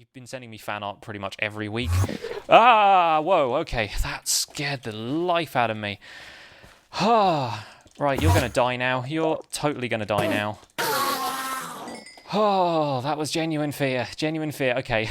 You've been sending me fan art pretty much every week. Ah, whoa, okay. That scared the life out of me. Ah, right, you're going to die now. You're totally going to die now. Oh, that was genuine fear. Genuine fear. Okay.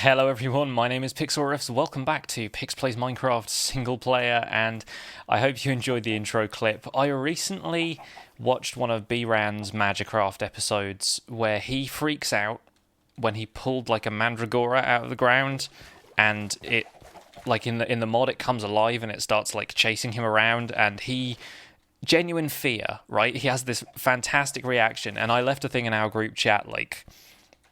Hello everyone, my name is Pixlriffs. Welcome back to Pix Plays Minecraft single player, and I hope you enjoyed the intro clip. I recently watched one of B-Ran's Magicraft episodes where he freaks out when he pulled like a mandragora out of the ground, and it, like in the mod, it comes alive and it starts like chasing him around, and he genuine fear, right? He has this fantastic reaction, and I left a thing in our group chat like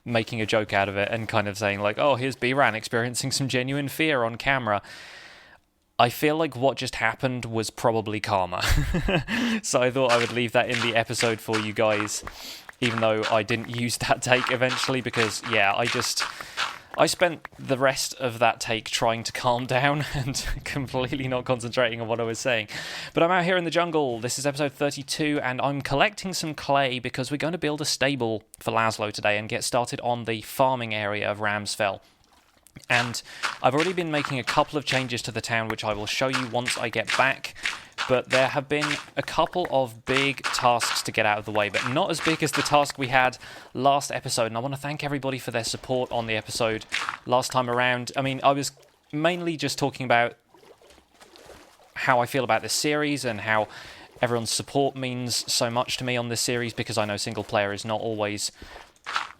making a joke out of it and kind of saying like, oh, here's B-Ran experiencing some genuine fear on camera. I feel like what just happened was probably karma. So I thought I would leave that in the episode for you guys, even though I didn't use that take eventually because, yeah, I spent the rest of that take trying to calm down and completely not concentrating on what I was saying. But I'm out here in the jungle. This is episode 32, and I'm collecting some clay because we're going to build a stable for Laszlo today and get started on the farming area of Ramsfell. And I've already been making a couple of changes to the town, which I will show you once I get back. But there have been a couple of big tasks to get out of the way, but not as big as the task we had last episode. And I want to thank everybody for their support on the episode last time around. I mean, I was mainly just talking about how I feel about this series and how everyone's support means so much to me on this series, because I know single player is not always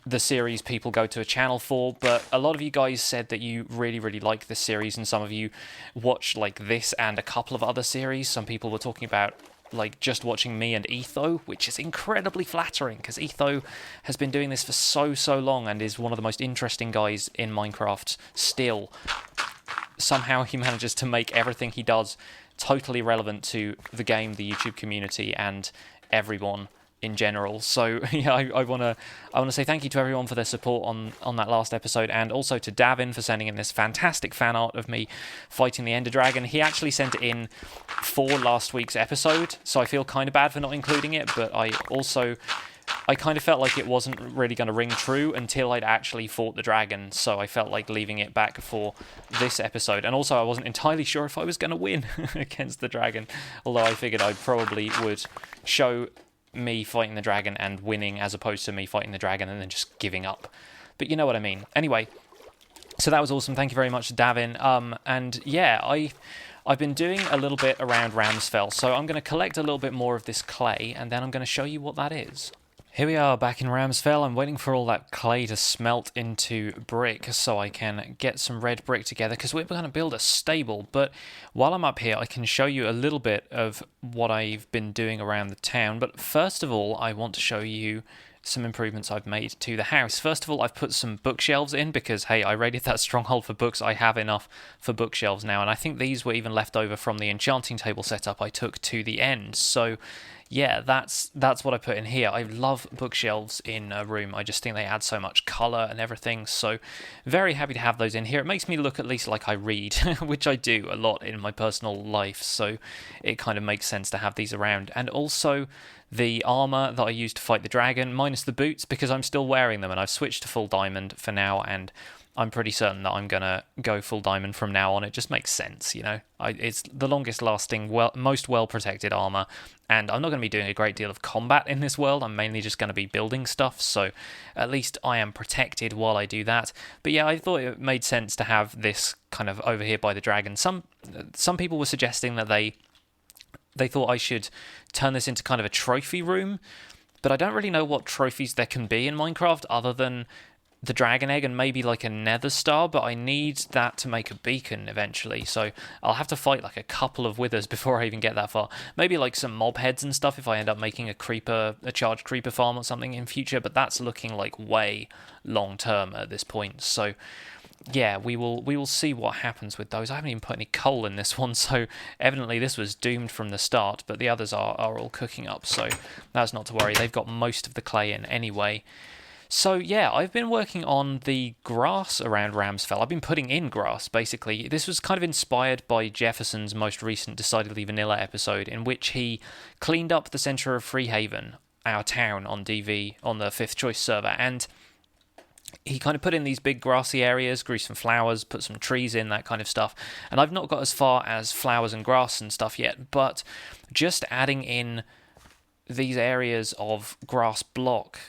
the series people go to a channel for, but a lot of you guys said that you really, really like this series, and some of you watch like this and a couple of other series. Some people were talking about like just watching me and Etho, which is incredibly flattering because Etho has been doing this for so long and is one of the most interesting guys in Minecraft still. Somehow he manages to make everything he does totally relevant to the game, the YouTube community, and everyone in general. So yeah, I want to say thank you to everyone for their support on that last episode, and also to Davin for sending in this fantastic fan art of me fighting the Ender Dragon. He actually sent it in for last week's episode, so I feel kind of bad for not including it, but I kind of felt like it wasn't really going to ring true until I'd actually fought the dragon, so I felt like leaving it back for this episode. And also I wasn't entirely sure if I was going to win against the dragon, although I figured I probably would show me fighting the dragon and winning as opposed to me fighting the dragon and then just giving up. But you know what I mean. Anyway, so that was awesome. Thank you very much to Davin. And yeah, I've been doing a little bit around Ramsfell, so I'm going to collect a little bit more of this clay and then I'm going to show you what that is. Here we are back in Ramsfell. I'm waiting for all that clay to smelt into brick so I can get some red brick together, because we're going to build a stable. But while I'm up here, I can show you a little bit of what I've been doing around the town. But first of all, I want to show you some improvements I've made to the house. First of all, I've put some bookshelves in because, hey, I raided that stronghold for books. I have enough for bookshelves now, and I think these were even left over from the enchanting table setup I took to the end. So yeah, that's what I put in here. I love bookshelves in a room. I just think they add so much colour and everything, so very happy to have those in here. It makes me look at least like I read, which I do a lot in my personal life, so it kind of makes sense to have these around. And also the armour that I used to fight the dragon, minus the boots, because I'm still wearing them, and I've switched to full diamond for now, and I'm pretty certain that I'm going to go full diamond from now on. It just makes sense, you know. It's the longest lasting, most well-protected armour, and I'm not going to be doing a great deal of combat in this world. I'm mainly just going to be building stuff, so at least I am protected while I do that. But yeah, I thought it made sense to have this kind of over here by the dragon. Some people were suggesting that they thought I should turn this into kind of a trophy room, but I don't really know what trophies there can be in Minecraft other than the dragon egg and maybe like a nether star, but I need that to make a beacon eventually, so I'll have to fight like a couple of withers before I even get that far. Maybe like some mob heads and stuff if I end up making a charged creeper farm or something in future, but that's looking like way long term at this point. So yeah, we will see what happens with those. I haven't even put any coal in this one, so evidently this was doomed from the start, but the others are all cooking up, so that's not to worry. They've got most of the clay in anyway. So yeah, I've been working on the grass around Ramsfell. I've been putting in grass, basically. This was kind of inspired by Jefferson's most recent Decidedly Vanilla episode, in which he cleaned up the centre of Freehaven, our town, on DV, on the Fifth Choice server, and he kind of put in these big grassy areas, grew some flowers, put some trees in, that kind of stuff. And I've not got as far as flowers and grass and stuff yet, but just adding in these areas of grass block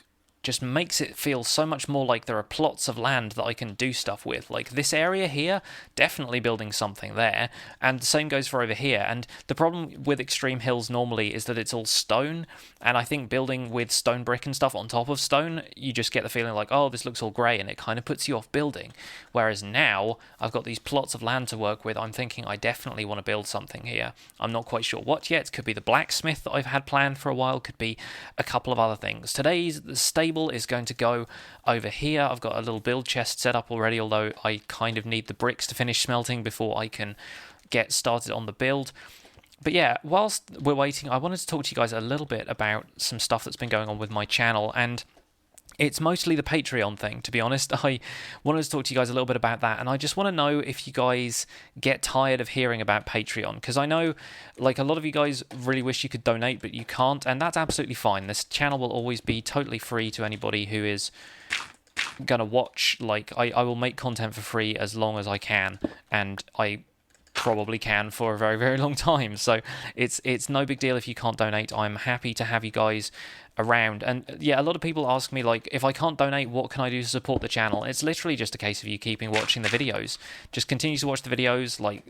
just makes it feel so much more like there are plots of land that I can do stuff with. Like this area here, definitely building something there, and the same goes for over here. And the problem with Extreme Hills normally is that it's all stone, and I think building with stone brick and stuff on top of stone, you just get the feeling like, oh, this looks all grey, and it kind of puts you off building. Whereas now, I've got these plots of land to work with, I'm thinking I definitely want to build something here. I'm not quite sure what yet. It could be the blacksmith that I've had planned for a while, could be a couple of other things. Today's the stable is going to go over here. I've got a little build chest set up already, although I kind of need the bricks to finish smelting before I can get started on the build. But yeah, whilst we're waiting, I wanted to talk to you guys a little bit about some stuff that's been going on with my channel, and it's mostly the Patreon thing, to be honest. I wanted to talk to you guys a little bit about that, and I just want to know if you guys get tired of hearing about Patreon, because I know, like, a lot of you guys really wish you could donate, but you can't, and that's absolutely fine. This channel will always be totally free to anybody who is going to watch. Like, I will make content for free as long as I can, and I probably can for a very, very long time. So it's no big deal if you can't donate. I'm happy to have you guys around. And yeah, a lot of people ask me, like, if I can't donate, what can I do to support the channel? It's literally just a case of you keeping watching the videos. Just continue to watch the videos. Like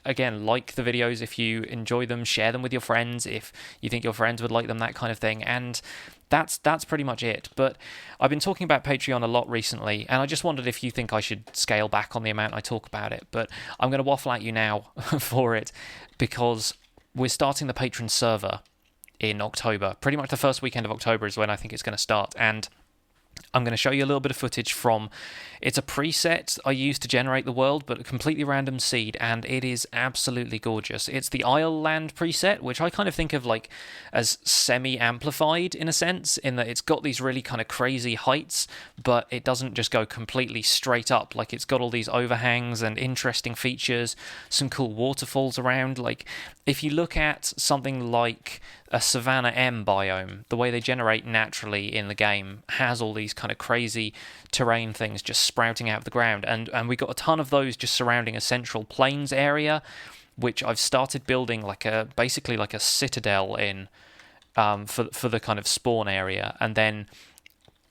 the videos if you enjoy them, share them with your friends if you think your friends would like them, that kind of thing. And that's pretty much it. But I've been talking about Patreon a lot recently, and I just wondered if you think I should scale back on the amount I talk about it. But I'm going to waffle at you now for it, because we're starting the Patron server in October. Pretty much the first weekend of October is when I think it's going to start, and I'm going to show you a little bit of footage from... It's a preset I use to generate the world, but a completely random seed, and it is absolutely gorgeous. It's the Isle Land preset, which I kind of think of like as semi-amplified in a sense, in that it's got these really kind of crazy heights, but it doesn't just go completely straight up. Like, it's got all these overhangs and interesting features, some cool waterfalls around. Like, if you look at something like a Savannah M biome, the way they generate naturally in the game has all these kind of crazy terrain things just sprouting out of the ground, and we got a ton of those just surrounding a central plains area, which I've started building basically like a citadel in for the kind of spawn area. And then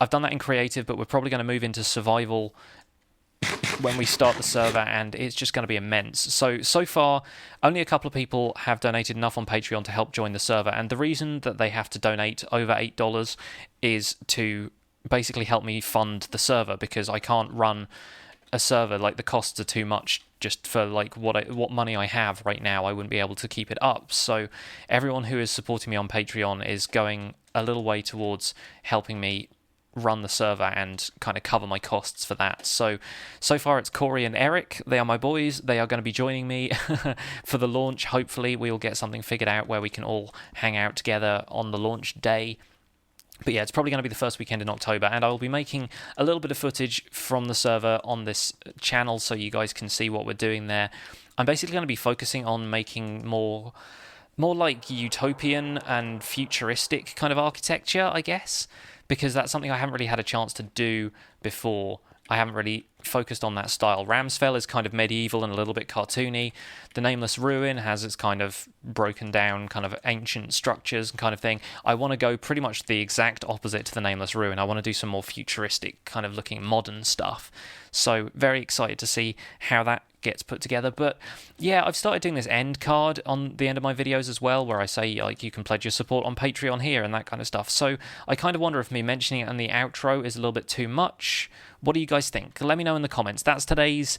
I've done that in creative, but we're probably going to move into survival when we start the server, and it's just going to be immense. So far, only a couple of people have donated enough on Patreon to help join the server, and the reason that they have to donate over $8 is to basically help me fund the server, because I can't run a server, like, the costs are too much just for like what money I have right now. I wouldn't be able to keep it up. So everyone who is supporting me on Patreon is going a little way towards helping me run the server and kind of cover my costs for that. So far it's Corey and Eric. They are my boys. They are going to be joining me for the launch. Hopefully we will get something figured out where we can all hang out together on the launch day. But yeah, it's probably going to be the first weekend in October, and I will be making a little bit of footage from the server on this channel so you guys can see what we're doing there. I'm basically going to be focusing on making more like utopian and futuristic kind of architecture, I guess, because that's something I haven't really had a chance to do before. I haven't really focused on that style. Ramsfell is kind of medieval and a little bit cartoony. The Nameless Ruin has its kind of broken down kind of ancient structures and kind of thing. I want to go pretty much the exact opposite to the Nameless Ruin. I want to do some more futuristic kind of looking modern stuff. So very excited to see how that gets put together. But yeah, I've started doing this end card on the end of my videos as well, where I say, like, you can pledge your support on Patreon here and that kind of stuff. So I kind of wonder if me mentioning it in the outro is a little bit too much. What do you guys think? Let me know in the comments. That's today's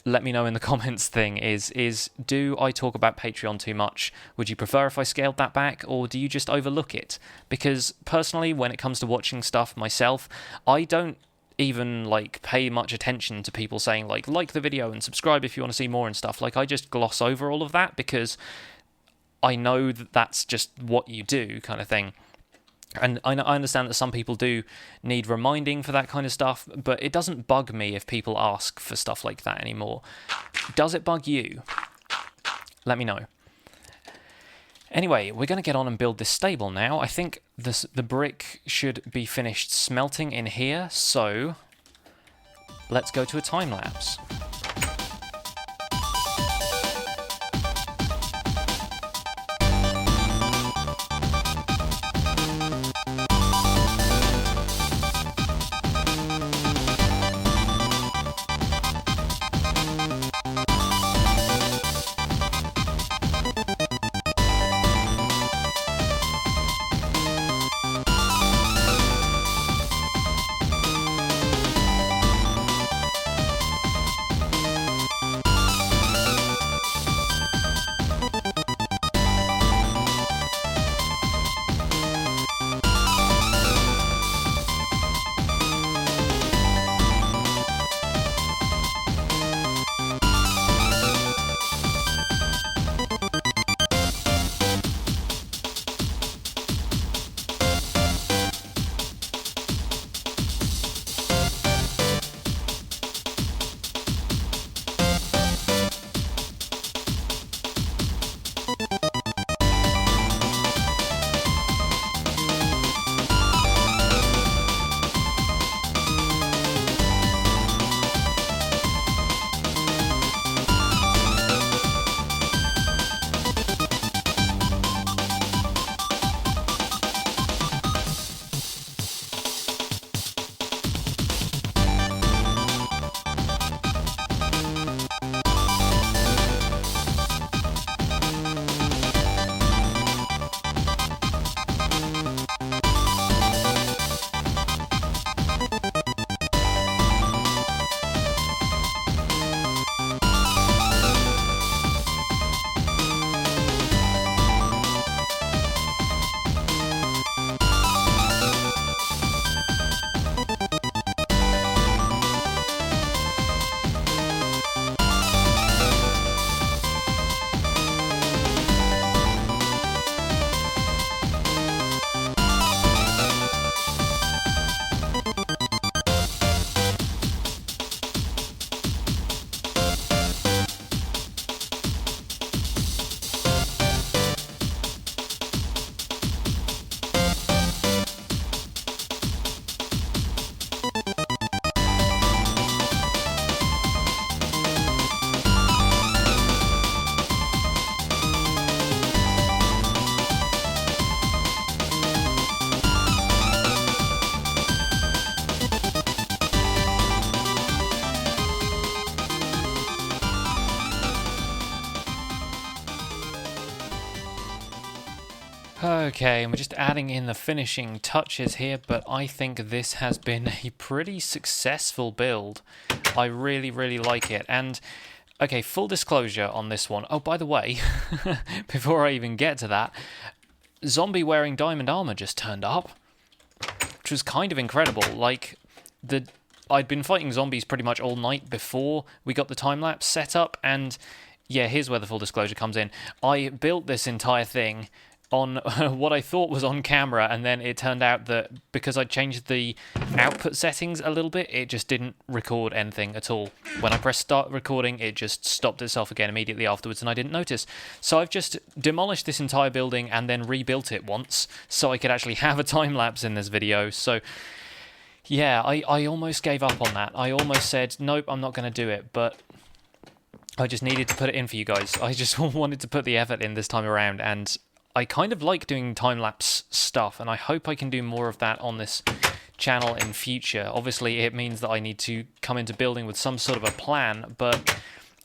let me know in the comments thing is do I talk about Patreon too much? Would you prefer if I scaled that back, or do you just overlook it? Because personally, when it comes to watching stuff myself, I don't even like pay much attention to people saying like the video and subscribe if you want to see more and stuff. Like, I just gloss over all of that because I know that that's just what you do, kind of thing. And I understand that some people do need reminding for that kind of stuff, but it doesn't bug me if people ask for stuff like that anymore. Does it bug you? Let me know. Anyway, we're going to get on and build this stable now. I think the brick should be finished smelting in here, so let's go to a time lapse. Okay, and we're just adding in the finishing touches here, but I think this has been a pretty successful build. I really, really like it. And, okay, full disclosure on this one. Oh, by the way, before I even get to that, zombie wearing diamond armor just turned up, which was kind of incredible. Like, I'd been fighting zombies pretty much all night before we got the time-lapse set up, and yeah, here's where the full disclosure comes in. I built this entire thing on what I thought was on camera, and then it turned out that because I changed the output settings a little bit, it just didn't record anything at all. When I pressed start recording, it just stopped itself again immediately afterwards, and I didn't notice. So I've just demolished this entire building and then rebuilt it once, so I could actually have a time-lapse in this video. So yeah, I almost gave up on that. I almost said, nope, I'm not going to do it, but I just needed to put it in for you guys. I just wanted to put the effort in this time around, and I kind of like doing time-lapse stuff, and I hope I can do more of that on this channel in future. Obviously, it means that I need to come into building with some sort of a plan, but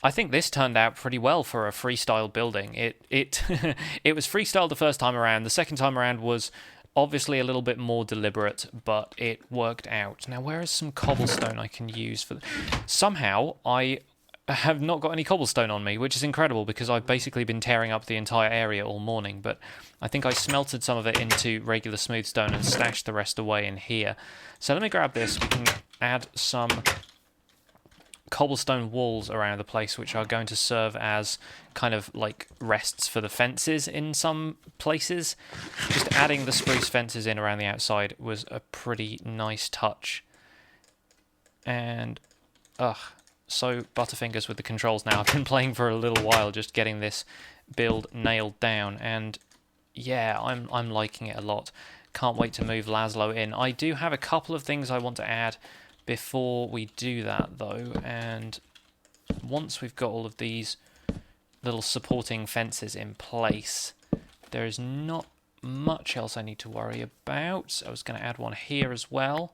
I think this turned out pretty well for a freestyle building. It it was freestyle the first time around. The second time around was obviously a little bit more deliberate, but it worked out. Now, where is some cobblestone I can use for... Somehow, I have not got any cobblestone on me, which is incredible because I've basically been tearing up the entire area all morning, but I think I smelted some of it into regular smooth stone and stashed the rest away in here. So let me grab this. We can add some cobblestone walls around the place, which are going to serve as kind of like rests for the fences in some places. Just adding the spruce fences in around the outside was a pretty nice touch. And, so butterfingers with the controls now. I've been playing for a little while just getting this build nailed down, and yeah, I'm liking it a lot. Can't wait to move Laszlo in. I do have a couple of things I want to add before we do that, though, and once we've got all of these little supporting fences in place, there is not much else I need to worry about. I was going to add one here as well.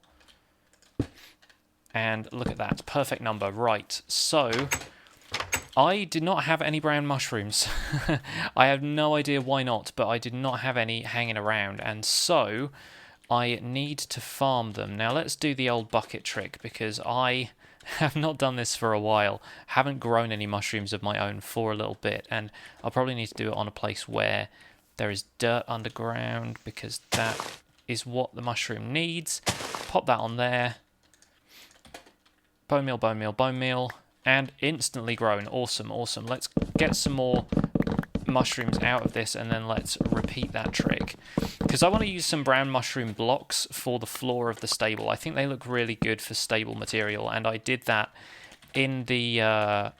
And look at that, perfect number. Right, so I did not have any brown mushrooms. I have no idea why not, but I did not have any hanging around, and so I need to farm them. Now let's do the old bucket trick, because I have not done this for a while. Haven't grown any mushrooms of my own for a little bit, and I'll probably need to do it on a place where there is dirt underground, because that is what the mushroom needs. Pop that on there. Bone meal, bone meal, bone meal. And instantly grown. Awesome, awesome. Let's get some more mushrooms out of this, and then let's repeat that trick. Because I want to use some brown mushroom blocks for the floor of the stable. I think they look really good for stable material, and I did that in the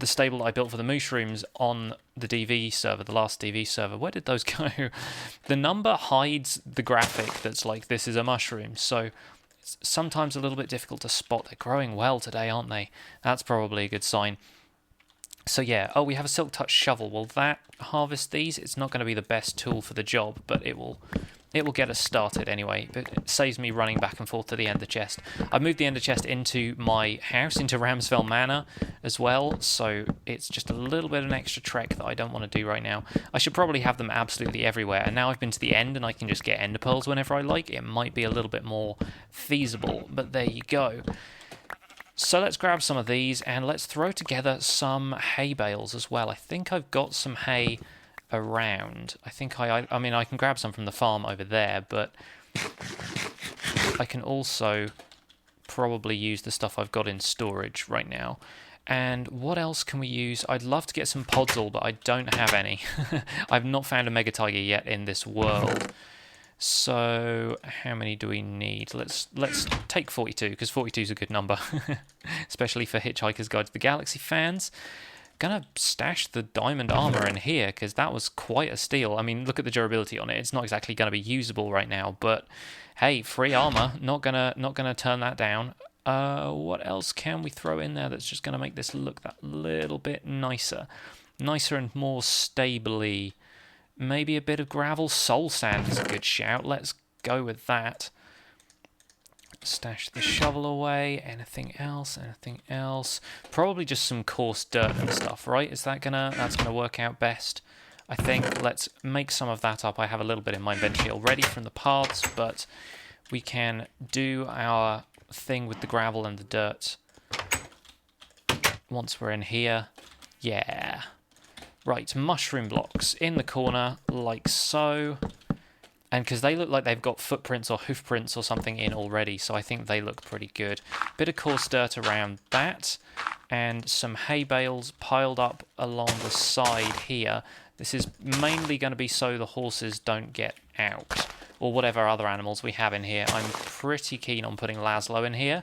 stable that I built for the mushrooms on the DV server, the last DV server. Where did those go? The number hides the graphic that's like, this is a mushroom, so it's sometimes a little bit difficult to spot. They're growing well today, aren't they? That's probably a good sign. So yeah, we have a silk touch shovel. Will that harvest these? It's not going to be the best tool for the job, but it will get us started anyway. But it saves me running back and forth to the ender chest. I've moved the ender chest into my house, into Ramsfell Manor as well, so it's just a little bit of an extra trek that I don't want to do right now. I should probably have them absolutely everywhere, and now I've been to the end and I can just get ender pearls whenever I like. It might be a little bit more feasible, but there you go. So let's grab some of these and let's throw together some hay bales as well. I think I've got some hay around. I mean, I can grab some from the farm over there, but I can also probably use the stuff I've got in storage right now. And what else can we use? I'd love to get some podzol, but I don't have any. I've not found a mega tiger yet in this world. So how many do we need? Let's take 42, because 42 is a good number, especially for Hitchhiker's Guide to the Galaxy fans. Gonna stash the diamond armor in here, because that was quite a steal. I mean, look at the durability on it. It's not exactly gonna be usable right now, but hey, free armor. Not gonna turn that down. What else can we throw in there that's just gonna make this look that little bit nicer and more stably? Maybe a bit of gravel. Soul sand is a good shout. Let's go with that. Stash the shovel away. Anything else? Anything else? Probably just some coarse dirt and stuff, right? That's gonna work out best, I think. Let's make some of that up. I have a little bit in my inventory already from the paths, but we can do our thing with the gravel and the dirt once we're in here. Yeah. Right, mushroom blocks in the corner, like so. And because they look like they've got footprints or hoof prints or something in already, so I think they look pretty good. Bit of coarse dirt around that, and some hay bales piled up along the side here. This is mainly going to be so the horses don't get out, or whatever other animals we have in here. I'm pretty keen on putting Laszlo in here,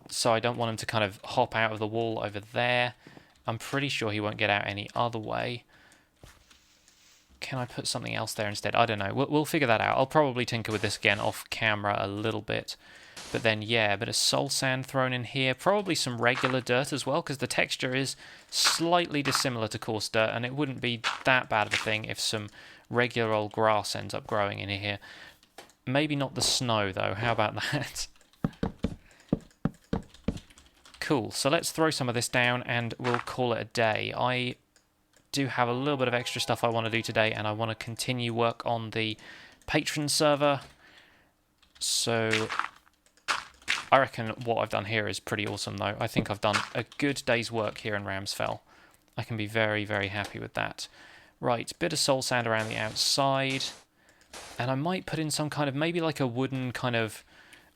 so I don't want him to kind of hop out of the wall over there. I'm pretty sure he won't get out any other way. Can I put something else there instead? I don't know. We'll figure that out. I'll probably tinker with this again off camera a little bit. But then, yeah, a bit of soul sand thrown in here. Probably some regular dirt as well, because the texture is slightly dissimilar to coarse dirt, and it wouldn't be that bad of a thing if some regular old grass ends up growing in here. Maybe not the snow, though. How about that? Cool, so let's throw some of this down and we'll call it a day. I do have a little bit of extra stuff I want to do today, and I want to continue work on the Patron server. So I reckon what I've done here is pretty awesome, though. I think I've done a good day's work here in Ramsfell. I can be very, very happy with that. Right, bit of soul sand around the outside. And I might put in some kind of, maybe like a wooden kind of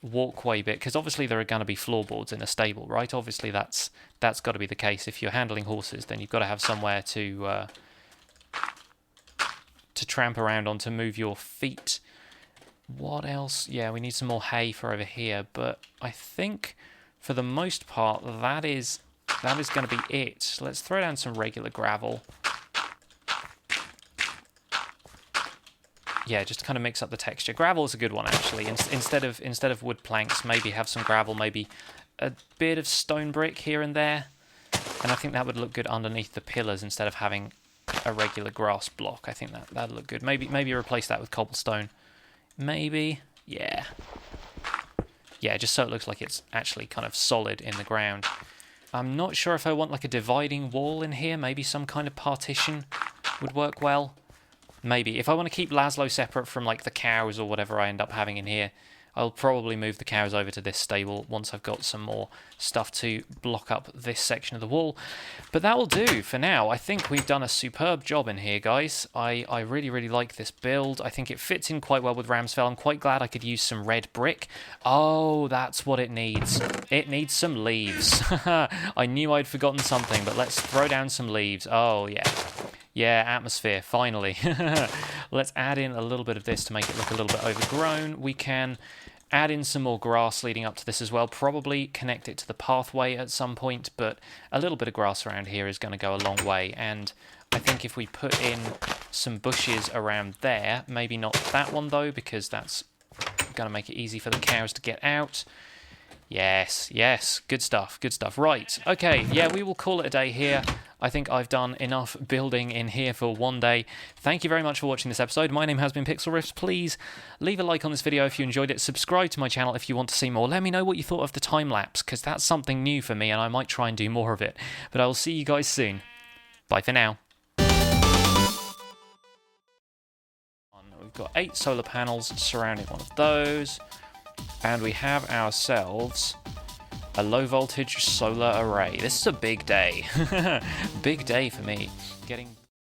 walkway bit, because obviously there are going to be floorboards in a stable, right? Obviously that's got to be the case. If you're handling horses, then you've got to have somewhere to tramp around on, to move your feet. What else? Yeah, we need some more hay for over here, but I think for the most part that is going to be it. Let's throw down some regular gravel. Yeah, just to kind of mix up the texture. Gravel is a good one, actually. Instead of wood planks, maybe have some gravel, maybe a bit of stone brick here and there. And I think that would look good underneath the pillars instead of having a regular grass block. I think that'd look good. Maybe replace that with cobblestone. Maybe, yeah. Yeah, just so it looks like it's actually kind of solid in the ground. I'm not sure if I want like a dividing wall in here. Maybe some kind of partition would work well. Maybe. If I want to keep Laszlo separate from like the cows or whatever I end up having in here, I'll probably move the cows over to this stable once I've got some more stuff to block up this section of the wall. But that will do for now. I think we've done a superb job in here, guys. I really, really like this build. I think it fits in quite well with Ramsfell. I'm quite glad I could use some red brick. Oh, that's what it needs. It needs some leaves. I knew I'd forgotten something, but let's throw down some leaves. Oh, yeah. Yeah, atmosphere, finally. Let's add in a little bit of this to make it look a little bit overgrown. We can add in some more grass leading up to this as well. Probably connect it to the pathway at some point, but a little bit of grass around here is going to go a long way. And I think if we put in some bushes around there, maybe not that one though, because that's going to make it easy for the cows to get out. Yes, yes, good stuff, good stuff. Right, okay, yeah, we will call it a day here. I think I've done enough building in here for one day. Thank you very much for watching this episode. My name has been Pixlriffs. Please leave a like on this video if you enjoyed it. Subscribe to my channel if you want to see more. Let me know what you thought of the time lapse, because that's something new for me and I might try and do more of it. But I will see you guys soon. Bye for now. We've got 8 solar panels surrounding one of those. And we have ourselves a low voltage solar array. This is a big day. Big day for me. Getting